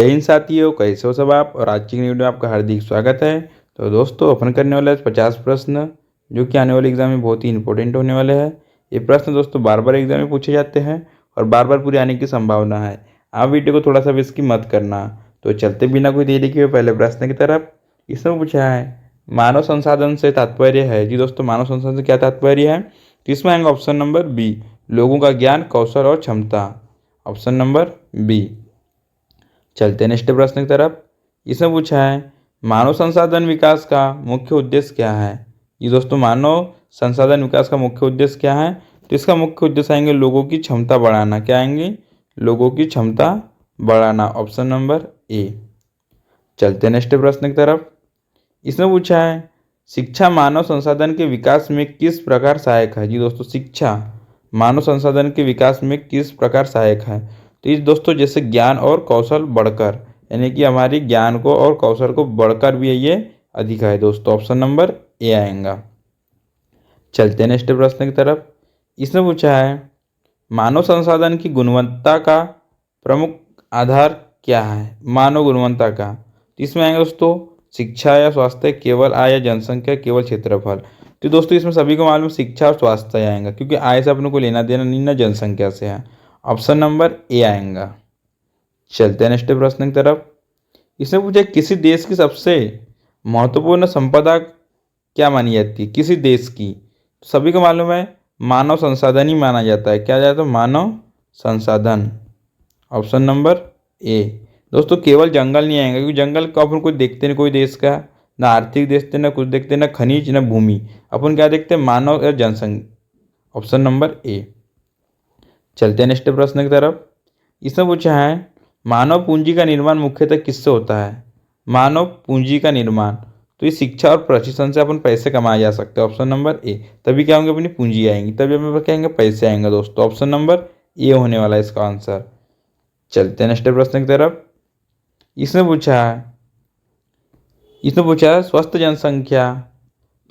जय हिंद साथियों, कैसे हो सब आप। और आज की वीडियो में आपका हार्दिक स्वागत है। तो दोस्तों अपन करने वाले 50 प्रश्न जो कि आने वाले एग्जाम में बहुत ही इंपॉर्टेंट होने वाले हैं। ये प्रश्न दोस्तों बार बार एग्जाम में पूछे जाते हैं और बार बार पूरे आने की संभावना है। आप वीडियो को थोड़ा सा भी इसकी मत करना। तो चलते बिना कोई देरी किए पहले प्रश्न की तरफ। इसमें पूछा है मानव संसाधन से तात्पर्य है। जी दोस्तों, मानव संसाधन से क्या तात्पर्य है। तो इसमें आएंगे ऑप्शन नंबर बी, लोगों का ज्ञान, कौशल और क्षमता। Option number B. चलते हैं नेक्स्ट प्रश्न की तरफ। इसमें पूछा है मानव संसाधन विकास का मुख्य उद्देश्य क्या है। ये दोस्तों मानव संसाधन विकास का मुख्य उद्देश्य क्या है। तो इसका मुख्य उद्देश्य आएंगे लोगों की क्षमता बढ़ाना। क्या आएंगे, लोगों की क्षमता बढ़ाना। ऑप्शन नंबर ए। चलते हैं नेक्स्ट प्रश्न की तरफ। इसमें पूछा है शिक्षा मानव संसाधन के विकास में किस प्रकार सहायक है। जी दोस्तों, शिक्षा मानव संसाधन के विकास में किस प्रकार सहायक है। तो इस दोस्तों जैसे ज्ञान और कौशल बढ़कर, यानी कि हमारी ज्ञान को और कौशल को बढ़कर भी ये अधिक है दोस्तों। ऑप्शन नंबर ए आएगा। चलते हैं नेक्स्ट प्रश्न की तरफ। इसमें पूछा है मानव संसाधन की गुणवत्ता का प्रमुख आधार क्या है। मानव गुणवत्ता का, तो इसमें आएंगे दोस्तों शिक्षा या स्वास्थ्य, केवल आय या जनसंख्या, केवल क्षेत्रफल। तो दोस्तों इसमें सभी को मालूम शिक्षा और स्वास्थ्य आएगा, क्योंकि आय से अपने को लेना देना नहीं ना जनसंख्या से है। ऑप्शन नंबर ए आएगा। चलते हैं नेक्स्ट प्रश्न की तरफ। इसमें पूछे किसी देश की सबसे महत्वपूर्ण संपदा क्या मानी जाती है। किसी देश की, सभी को मालूम है मानव संसाधन ही माना जाता है। क्या जाता है, मानव संसाधन। ऑप्शन नंबर ए। दोस्तों केवल जंगल नहीं आएगा, क्योंकि जंगल को अपन कुछ देखते नहीं कोई देश का, ना आर्थिक देखते ना कुछ देखते, ना खनिज ना भूमि। अपन क्या देखते हैं, मानव या जनसंख्या। ऑप्शन नंबर ए। चलते हैं नेक्स्ट प्रश्न की तरफ। इसमें पूछा है मानव पूंजी का निर्माण मुख्यतः किससे होता है। मानव पूंजी का निर्माण, तो ये शिक्षा और प्रशिक्षण से अपन पैसे कमाए जा सकते हैं। ऑप्शन नंबर ए। तभी क्या होंगे, अपनी पूंजी आएंगी, तभी अपने क्या आएंगे, पैसे आएंगे दोस्तों। ऑप्शन नंबर ए होने वाला है इसका आंसर। चलते हैं नेक्स्ट प्रश्न की तरफ। इसमें पूछा है स्वस्थ जनसंख्या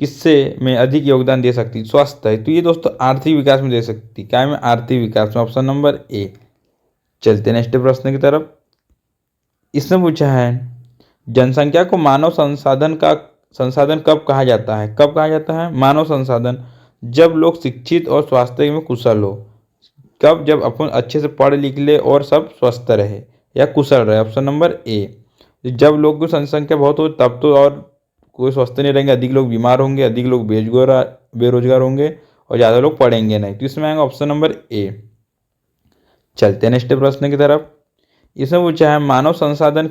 किससे में अधिक योगदान दे सकती है। स्वास्थ्य है, तो ये दोस्तों आर्थिक विकास में दे सकती है। क्या में, आर्थिक विकास में। ऑप्शन नंबर ए। चलते नेक्स्ट प्रश्न की तरफ। इसमें पूछा है जनसंख्या को मानव संसाधन कब कहा जाता है। कब कहा जाता है मानव संसाधन, जब लोग शिक्षित और स्वास्थ्य में कुशल हो। कब, जब अपन अच्छे से पढ़ लिख ले और सब स्वस्थ रहे या कुशल रहे। ऑप्शन नंबर ए। जब लोग की जनसंख्या बहुत हो तब तो, और कोई स्वस्थ नहीं रहेंगे, अधिक लोग बीमार होंगे, अधिक लोग बेरोजगार होंगे और ज़्यादा लोग पढ़ेंगे नहीं। तो इसमें आएगा ऑप्शन नंबर ए। चलते हैं नेक्स्ट प्रश्न की तरफ। इसमें पूछा है मानव संसाधन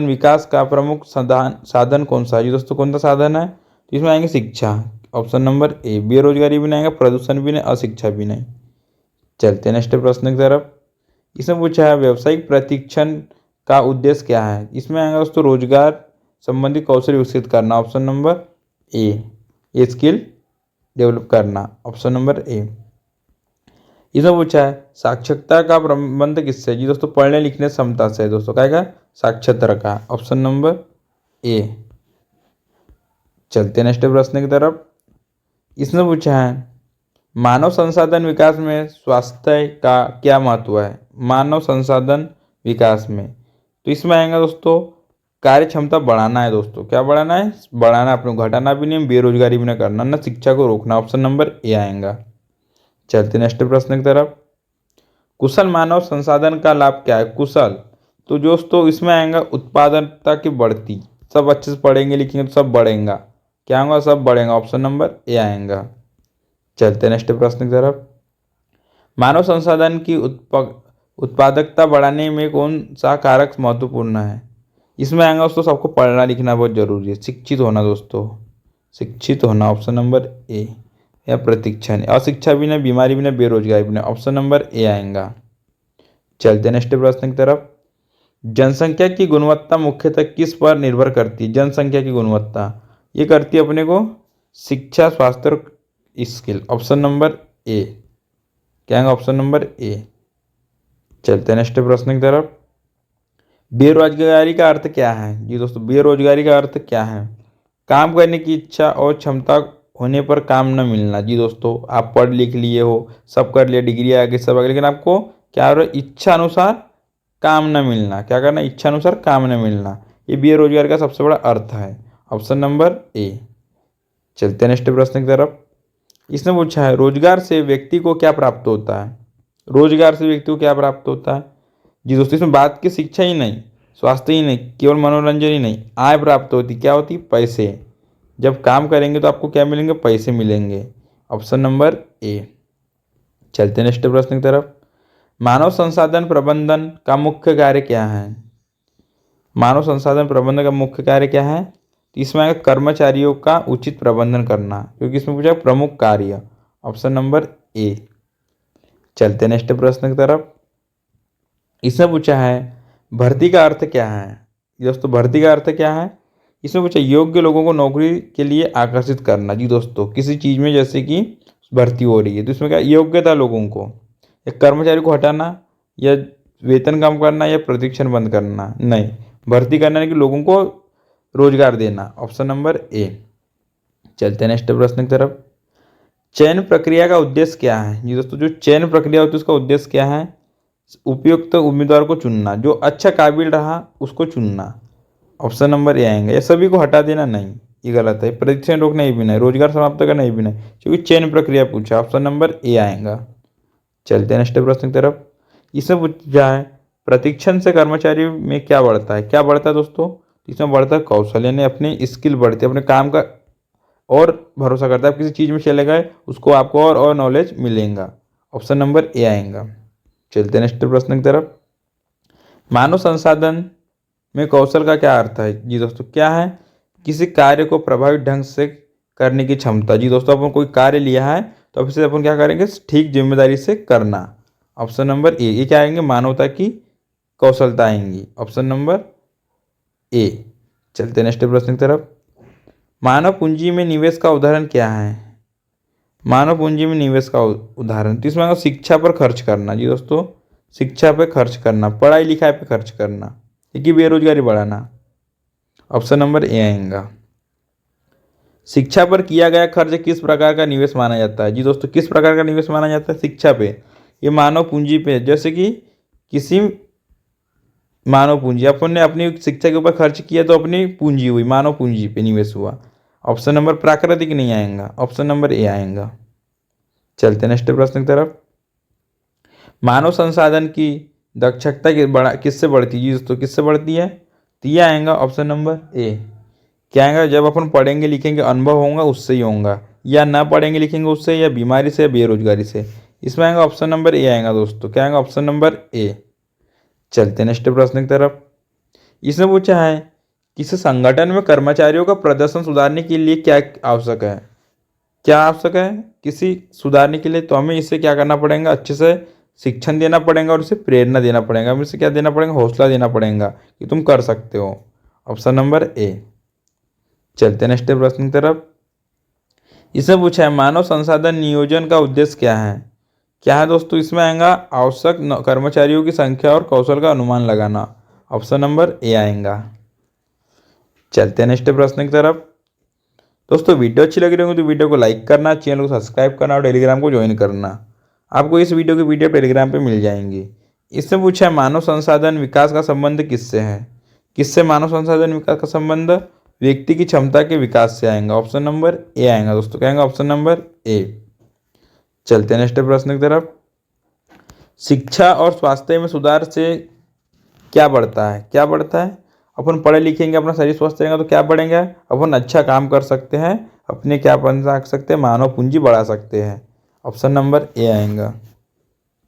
विकास का प्रमुख साधन कौन सा है। दोस्तों कौन सा साधन है, तो इसमें आएंगे शिक्षा। ऑप्शन नंबर ए। बेरोजगारी भी नहीं आएगा, प्रदूषण भी नहीं, अशिक्षा भी नहीं। चलते हैं नेक्स्ट प्रश्न की तरफ। इसमें पूछा है व्यावसायिक प्रशिक्षण का उद्देश्य क्या है। इसमें आएगा दोस्तों रोजगार संबंधी कौशल विकसित करना। Option number A, skill develop करना। Option number A. इसमें पूछा है साक्षरता का प्रबंध किससे है। जी दोस्तों पढ़ने लिखने क्षमता से है दोस्तों। क्या का, साक्षरता का। ऑप्शन नंबर ए। चलते हैं नेक्स्ट प्रश्न की तरफ। इसमें पूछा है मानव संसाधन विकास में स्वास्थ्य का क्या महत्व है। मानव संसाधन विकास में, तो इसमें आएगा दोस्तों कार्य क्षमता बढ़ाना है दोस्तों। क्या बढ़ाना है, बढ़ाना, अपने घटाना भी नहीं, बेरोजगारी भी नहीं करना, ना शिक्षा को रोकना। ऑप्शन नंबर ए आएगा। चलते नेक्स्ट प्रश्न की तरफ। कुशल मानव संसाधन का लाभ क्या है। कुशल, तो दोस्तों इसमें आएगा उत्पादकता की बढ़ती। सब अच्छे से पढ़ेंगे लिखेंगे तो सब बढ़ेगा। क्या होगा, सब बढ़ेगा। ऑप्शन नंबर ए आएगा। चलते नेक्स्ट प्रश्न की तरफ। मानव संसाधन की उत्पादकता बढ़ाने में कौन सा कारक महत्वपूर्ण है। इसमें आएगा दोस्तों सबको पढ़ना लिखना बहुत जरूरी है, शिक्षित होना दोस्तों, शिक्षित होना। ऑप्शन नंबर ए। या प्रशिक्षण, अशिक्षा भी नहीं, बीमारी भी नहीं, बेरोजगारी भी नहीं। ऑप्शन नंबर ए आएगा। चलते नेक्स्ट प्रश्न की तरफ। जनसंख्या की गुणवत्ता मुख्यतः किस पर निर्भर करती है। जनसंख्या की गुणवत्ता ये करती है अपने को शिक्षा, स्वास्थ्य और स्किल। ऑप्शन नंबर ए। क्या है, ऑप्शन नंबर ए। चलते नेक्स्ट प्रश्न की तरफ। बेरोजगारी का अर्थ क्या है। जी दोस्तों बेरोजगारी का अर्थ क्या है, काम करने की इच्छा और क्षमता होने पर काम न मिलना। जी दोस्तों आप पढ़ लिख लिए हो, सब कर लिए, डिग्री आ गई सब आ गई, लेकिन आपको क्या हो रहा है, इच्छा अनुसार काम न मिलना। क्या करना? इच्छा अनुसार काम न मिलना। ये बेरोजगार का सबसे बड़ा अर्थ है। ऑप्शन नंबर ए। चलते हैं नेक्स्ट प्रश्न की तरफ। इसने पूछा है रोजगार से व्यक्ति को क्या प्राप्त होता है? रोजगार से व्यक्ति को क्या प्राप्त होता है? जी दोस्तों, इसमें बात की शिक्षा ही नहीं, स्वास्थ्य ही नहीं, केवल मनोरंजन ही नहीं, आय प्राप्त होती। क्या होती? पैसे। जब काम करेंगे तो आपको क्या मिलेंगे? पैसे मिलेंगे। ऑप्शन नंबर ए। चलते हैं नेक्स्ट प्रश्न की तरफ। मानव संसाधन प्रबंधन का मुख्य कार्य क्या है? मानव संसाधन प्रबंधन का मुख्य कार्य क्या है? तो इसमें आएगा कर्मचारियों का उचित प्रबंधन करना, क्योंकि इसमें पूछा प्रमुख कार्य। ऑप्शन नंबर ए। चलते नेक्स्ट प्रश्न की तरफ। इसमें पूछा है भर्ती का अर्थ क्या है? दोस्तों, भर्ती का अर्थ क्या है? इसमें पूछा योग्य लोगों को नौकरी के लिए आकर्षित करना। जी दोस्तों, किसी चीज़ में जैसे कि भर्ती हो रही है तो इसमें क्या योग्यता लोगों को, एक कर्मचारी को हटाना या वेतन कम करना या प्रशिक्षण बंद करना? नहीं, भर्ती करना है कि लोगों को रोजगार देना। ऑप्शन नंबर ए। चलते हैं नेक्स्ट प्रश्न की तरफ। चयन प्रक्रिया का उद्देश्य क्या है? जी दोस्तों, जो चयन प्रक्रिया होती है उसका उद्देश्य क्या है? उपयुक्त उम्मीदवार को चुनना, जो अच्छा काबिल रहा उसको चुनना। ऑप्शन नंबर ए आएंगे। या सभी को हटा देना? नहीं, ये गलत है। प्रशिक्षण रोकना ये भी नहीं, रोजगार समाप्त करना ये भी नहीं, क्योंकि चयन प्रक्रिया पूछा। ऑप्शन नंबर ए आएगा। चलते हैं नेक्स्ट प्रश्न की तरफ। इसमें पूछा है प्रशिक्षण से कर्मचारी में क्या बढ़ता है? क्या बढ़ता है दोस्तों? इसमें बढ़ता है कौशल, यानी अपनी स्किल बढ़ती है, अपने काम का और भरोसा करता है। आप किसी चीज़ में चले गए उसको आपको और नॉलेज मिलेगा। ऑप्शन नंबर ए आएगा। चलते हैं नेक्स्ट प्रश्न की तरफ। मानव संसाधन में कौशल का क्या अर्थ है? जी दोस्तों, क्या है? किसी कार्य को प्रभावित ढंग से करने की क्षमता। जी दोस्तों, अपन कोई कार्य लिया है तो अब इसे अपन क्या करेंगे? ठीक जिम्मेदारी से करना। ऑप्शन नंबर ए। ये क्या आएंगे? मानवता की कौशलता आएंगी। ऑप्शन नंबर ए। चलते नेक्स्ट प्रश्न की तरफ। मानव पूंजी में निवेश का उदाहरण क्या है? मानव पूंजी में निवेश का उदाहरण तो इसमें शिक्षा पर खर्च करना। जी दोस्तों, शिक्षा पर खर्च करना, पढ़ाई लिखाई पर खर्च करना, क्योंकि बेरोजगारी बढ़ाना। ऑप्शन नंबर ए आएगा। शिक्षा पर किया गया खर्च किस प्रकार का निवेश माना जाता है? जी दोस्तों, किस प्रकार का निवेश माना जाता है? शिक्षा पे, ये मानव पूंजी पे। जैसे कि किसी मानव पूंजी अपन ने अपनी शिक्षा के ऊपर खर्च किया तो अपनी पूंजी हुई, मानव पूंजी पे निवेश हुआ। ऑप्शन नंबर प्राकृतिक नहीं आएगा। ऑप्शन नंबर ए आएगा। चलते नेक्स्ट प्रश्न की तरफ। मानव संसाधन की दक्षता किससे बढ़ती है? जी दोस्तों, किससे बढ़ती है? तो ये आएगा ऑप्शन नंबर ए। क्या आएगा? जब अपन पढ़ेंगे लिखेंगे अनुभव होगा उससे ही होगा, या ना पढ़ेंगे लिखेंगे उससे, या बीमारी से, या बेरोजगारी से। इसमें आएगा ऑप्शन नंबर ए आएगा दोस्तों। क्या आएगा? ऑप्शन नंबर ए। चलते नेक्स्ट प्रश्न की तरफ। इसने पूछा है किसी संगठन में कर्मचारियों का प्रदर्शन सुधारने के लिए क्या आवश्यक है? क्या आवश्यक है किसी सुधारने के लिए? तो हमें इसे क्या करना पड़ेगा? अच्छे से शिक्षण देना पड़ेगा और उसे प्रेरणा देना पड़ेगा। हमें इसे क्या देना पड़ेगा? हौसला देना पड़ेगा कि तुम कर सकते हो। ऑप्शन नंबर ए। चलते नेक्स्ट प्रश्न की तरफ। इसमें पूछा है मानव संसाधन नियोजन का उद्देश्य क्या है? क्या है दोस्तों? इसमें आएगा आवश्यक कर्मचारियों की संख्या और कौशल का अनुमान लगाना। ऑप्शन नंबर ए आएगा। चलते हैं नेक्स्ट प्रश्न की तरफ। दोस्तों, वीडियो अच्छी लग रही होगी तो वीडियो को लाइक करना, चैनल को सब्सक्राइब करना और टेलीग्राम को ज्वाइन करना। आपको इस वीडियो की पीडीएफ टेलीग्राम पे मिल जाएंगी। इससे पूछा है मानव संसाधन विकास का संबंध किससे है? किससे मानव संसाधन विकास का संबंध? व्यक्ति की क्षमता के विकास से आएगा। ऑप्शन नंबर ए आएगा दोस्तों। क्या आएगा? ऑप्शन नंबर ए। चलते हैं नेक्स्ट प्रश्न की तरफ। शिक्षा और स्वास्थ्य में सुधार से क्या बढ़ता है? क्या बढ़ता है? अपन पढ़े लिखेंगे, अपना शरीर स्वस्थ रहेगा तो क्या बढ़ेंगे? अपन अच्छा काम कर सकते हैं, अपने क्या बन सकते हैं? मानव पूंजी बढ़ा सकते हैं। ऑप्शन नंबर ए आएगा।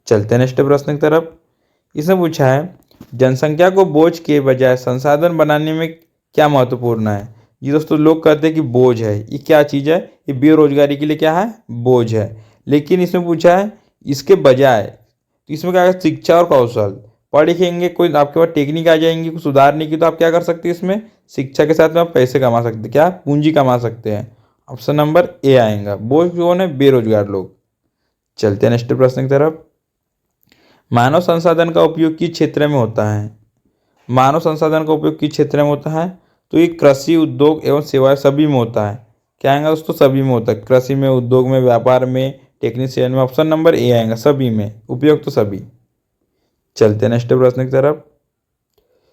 चलते हैं नेक्स्ट प्रश्न की तरफ। इसमें पूछा है जनसंख्या को बोझ के बजाय संसाधन बनाने में क्या महत्वपूर्ण है? ये दोस्तों, लोग कहते हैं कि बोझ है। ये क्या चीज़ है? ये बेरोजगारी के लिए क्या है? बोझ है। लेकिन इसमें पूछा है इसके बजाय, तो इसमें क्या है? शिक्षा और कौशल। पढ़ लिखेंगे, कोई आपके पास टेक्निक आ जाएंगी कुछ सुधारने की, तो आप क्या कर सकते हैं? इसमें शिक्षा के साथ में आप पैसे कमा सकते हैं। क्या? पूंजी कमा सकते हैं। ऑप्शन नंबर ए आएगा। बोझ कौन है? बेरोजगार लोग। चलते हैं नेक्स्ट प्रश्न की तरफ। मानव संसाधन का उपयोग किस क्षेत्र में होता है? मानव संसाधन का उपयोग किस क्षेत्र में होता है? तो ये कृषि, उद्योग एवं सेवाएं सभी में होता है। क्या आएगा दोस्तों? सभी में होता है। कृषि में, उद्योग में, व्यापार में, टेक्नीशियन में। ऑप्शन नंबर ए आएगा। सभी में उपयोग तो सभी। चलते हैं नेक्स्ट प्रश्न की तरफ।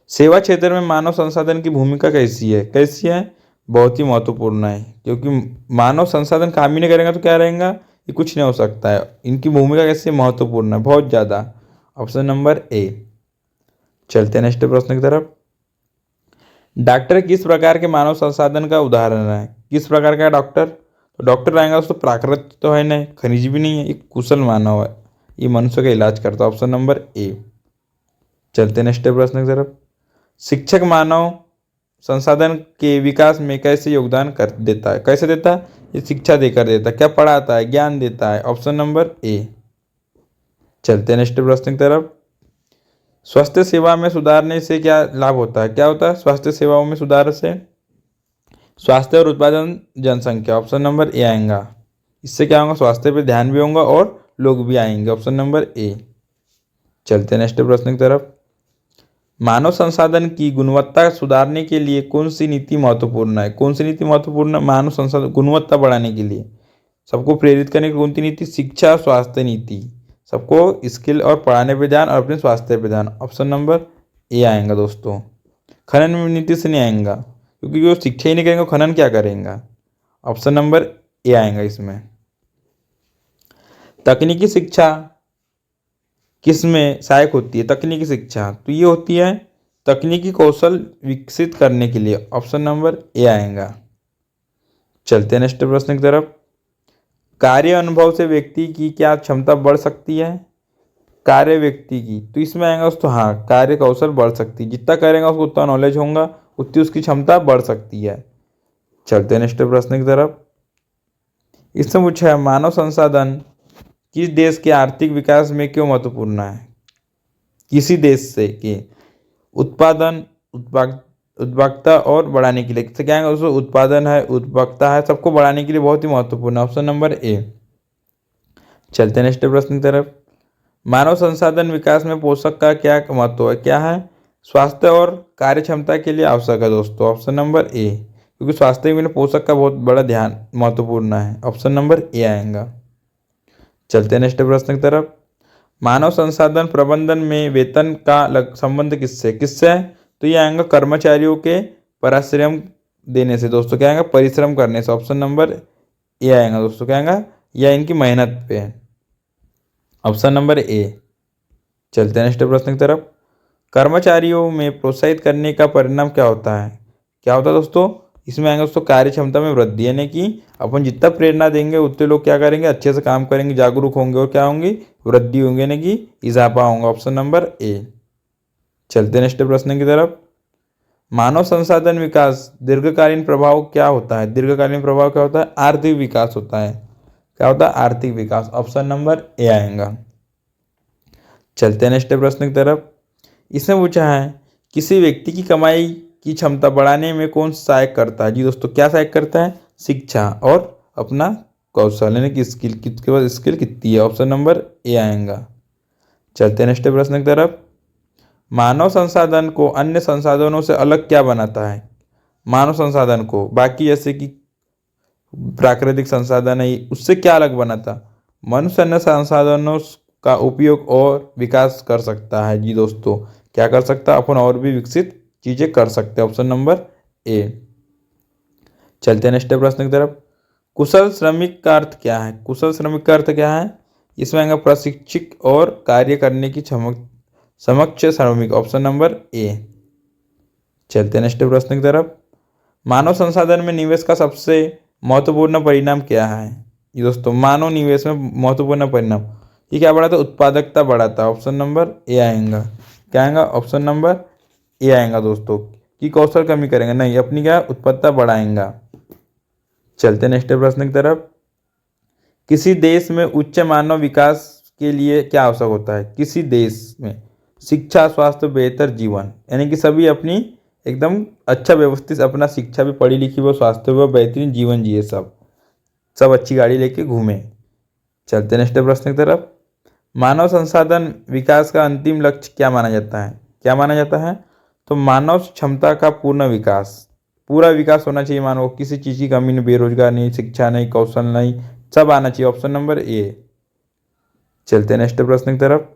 सेवा क्षेत्र में मानव संसाधन की भूमिका कैसी है? कैसी है? बहुत ही महत्वपूर्ण है, क्योंकि मानव संसाधन काम ही नहीं करेगा तो क्या रहेगा, ये कुछ नहीं हो सकता है। इनकी भूमिका कैसी महत्वपूर्ण है, बहुत ज़्यादा। ऑप्शन नंबर ए। चलते हैं नेक्स्ट प्रश्न की तरफ। डॉक्टर किस प्रकार के मानव संसाधन का उदाहरण है? किस प्रकार का डॉक्टर? तो डॉक्टर आएगा दोस्तों प्राकृतिक तो है नहीं, खनिज भी नहीं है, एक कुशल मानव है, ये मनुष्य का इलाज करता है। ऑप्शन नंबर ए। चलते हैं नेक्स्ट प्रश्न की तरफ। शिक्षक मानव संसाधन के विकास में कैसे योगदान कर देता है? कैसे देता है? ये शिक्षा देकर देता है। क्या पढ़ाता है? ज्ञान देता है। ऑप्शन नंबर ए। चलते हैं नेक्स्ट प्रश्न की तरफ। स्वास्थ्य सेवा में सुधारने से क्या लाभ होता है? क्या होता है स्वास्थ्य सेवाओं में सुधार से? स्वास्थ्य और उत्पादन जनसंख्या। ऑप्शन नंबर ए आएगा। इससे क्या होगा? स्वास्थ्य पे ध्यान भी होगा और लोग भी आएंगे। ऑप्शन नंबर ए। चलते हैं नेक्स्ट प्रश्न की तरफ। मानव संसाधन की गुणवत्ता सुधारने के लिए कौन सी नीति महत्वपूर्ण है? कौन सी नीति महत्वपूर्ण है मानव संसाधन गुणवत्ता बढ़ाने के लिए? सबको प्रेरित करने की कौन सी नीति? शिक्षा और स्वास्थ्य नीति। सबको स्किल और पढ़ाने पे ध्यान और अपने स्वास्थ्य पे ध्यान। ऑप्शन नंबर ए आएगा दोस्तों। खनन नीति से नहीं आएगा, क्योंकि जो शिक्षा ही नहीं करेंगे खनन क्या करेंगे। ऑप्शन नंबर ए आएगा इसमें। तकनीकी शिक्षा किस में सहायक होती है? तकनीकी शिक्षा तो ये होती है तकनीकी कौशल विकसित करने के लिए। ऑप्शन नंबर ए आएगा। चलते हैं नेक्स्ट प्रश्न की तरफ। कार्य अनुभव से व्यक्ति की क्या क्षमता बढ़ सकती है? कार्य व्यक्ति की तो इसमें आएगा दोस्तों हाँ, कार्य कौशल बढ़ सकती है। जितना करेगा उसको उतना नॉलेज होगा, उतनी उसकी क्षमता बढ़ सकती है। चलते हैं नेक्स्ट प्रश्न की तरफ। इसमें पूछा है मानव संसाधन किस देश के आर्थिक विकास में क्यों महत्वपूर्ण है? किसी देश से के उत्पादन उत्पादकता और बढ़ाने के लिए। किससे क्या है? उसको उत्पादन है, उत्पादकता है, सबको बढ़ाने के लिए बहुत ही महत्वपूर्ण है। ऑप्शन नंबर ए। चलते हैं नेक्स्ट प्रश्न की तरफ। मानव संसाधन विकास में पोषक का क्या महत्व है? क्या है? स्वास्थ्य और कार्य क्षमता के लिए आवश्यक है दोस्तों। ऑप्शन नंबर ए, क्योंकि स्वास्थ्य के बिना पोषक का बहुत बड़ा ध्यान महत्वपूर्ण है। ऑप्शन नंबर ए आएगा। चलते हैं नेक्स्ट प्रश्न की तरफ। मानव संसाधन प्रबंधन में वेतन का संबंध किससे? किससे है? तो ये आएगा कर्मचारियों के परिश्रम देने से दोस्तों। क्या आएगा? परिश्रम करने से। ऑप्शन नंबर ए आएगा दोस्तों। क्या आएगा? या इनकी मेहनत पे। ऑप्शन नंबर ए। चलते हैं नेक्स्ट प्रश्न की तरफ। कर्मचारियों में प्रोत्साहित करने का परिणाम क्या होता है? क्या होता है दोस्तों? इसमें आएगा दोस्तों कार्य क्षमता में वृद्धि, यानी कि अपन जितना प्रेरणा देंगे उतने लोग क्या करेंगे? अच्छे से काम करेंगे, जागरूक होंगे और क्या होंगे? वृद्धि होंगे, यानी कि इजाफा होगा। ऑप्शन नंबर ए। चलते नेक्स्ट प्रश्न की तरफ। मानव संसाधन विकास दीर्घकालीन प्रभाव क्या होता है? दीर्घकालीन प्रभाव क्या होता है? आर्थिक विकास होता है। क्या होता है? आर्थिक विकास। ऑप्शन नंबर ए आएगा। चलते हैं नेक्स्ट प्रश्न की तरफ। इसमें पूछा है किसी व्यक्ति की कमाई की क्षमता बढ़ाने में कौन सहायक करता है? जी दोस्तों, क्या सहायक करता है? शिक्षा और अपना कौशल, यानी कि स्किल। किसके पास स्किल कितनी है? ऑप्शन नंबर ए आएगा। चलते हैं नेक्स्ट प्रश्न की तरफ। मानव संसाधन को अन्य संसाधनों से अलग क्या बनाता है? मानव संसाधन को बाकी जैसे कि प्राकृतिक संसाधन है उससे क्या अलग बनाता? मनुष्य अन्य संसाधनों का उपयोग और विकास कर सकता है। जी दोस्तों, क्या कर सकता है? अपन और भी विकसित चीजें कर सकते हैं। ऑप्शन नंबर ए। चलते हैं नेक्स्ट प्रश्न की तरफ। कुशल श्रमिक का अर्थ क्या है? कुशल श्रमिक का अर्थ क्या है? इसमें आएगा प्रशिक्षित और कार्य करने की समक्ष श्रमिक। ऑप्शन नंबर ए। चलते हैं नेक्स्ट प्रश्न की तरफ। मानव संसाधन में निवेश का सबसे महत्वपूर्ण परिणाम क्या है? ये दोस्तों मानव निवेश में महत्वपूर्ण परिणाम ये क्या बढ़ाता है? उत्पादकता बढ़ाता है। ऑप्शन नंबर ए आएगा। क्या आएगा? ऑप्शन नंबर ए आएगा दोस्तों। कि कौशल कमी करेंगे नहीं, अपनी क्या उत्पादकता बढ़ाएंगा। चलते नेक्स्ट प्रश्न की तरफ। किसी देश में उच्च मानव विकास के लिए क्या आवश्यक होता है? किसी देश में शिक्षा, स्वास्थ्य, बेहतर जीवन, यानी कि सभी अपनी एकदम अच्छा व्यवस्थित अपना शिक्षा भी पढ़ी लिखी वो, स्वास्थ्य वो, बेहतरीन जीवन जिए, सब अच्छी गाड़ी लेके घूमे। चलते नेक्स्ट प्रश्न की तरफ। मानव संसाधन विकास का अंतिम लक्ष्य क्या माना जाता है? क्या माना जाता है? तो मानव क्षमता का पूर्ण विकास, पूरा विकास होना चाहिए मानव को। किसी चीज़ की कमी नहीं, बेरोजगार नहीं, शिक्षा नहीं, कौशल नहीं, सब आना चाहिए। ऑप्शन नंबर ए। चलते हैं नेक्स्ट प्रश्न की तरफ।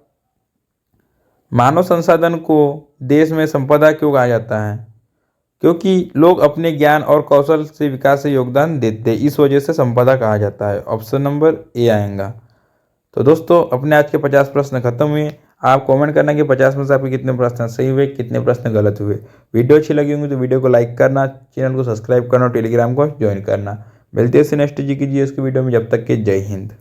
मानव संसाधन को देश में संपदा क्यों कहा जाता है? क्योंकि लोग अपने ज्ञान और कौशल से विकास से योगदान देते हैं, इस वजह से संपदा कहा जाता है। ऑप्शन नंबर ए आएगा। तो दोस्तों अपने आज के 50 प्रश्न खत्म हुए। आप कमेंट करना कि 50 में से आपके कितने प्रश्न सही हुए, कितने प्रश्न गलत हुए। वीडियो अच्छी लगी होंगी तो वीडियो को लाइक करना, चैनल को सब्सक्राइब करना और टेलीग्राम को ज्वाइन करना। मिलते हैं नेक्स्ट जी की जीएस की वीडियो में। जब तक के जय हिंद।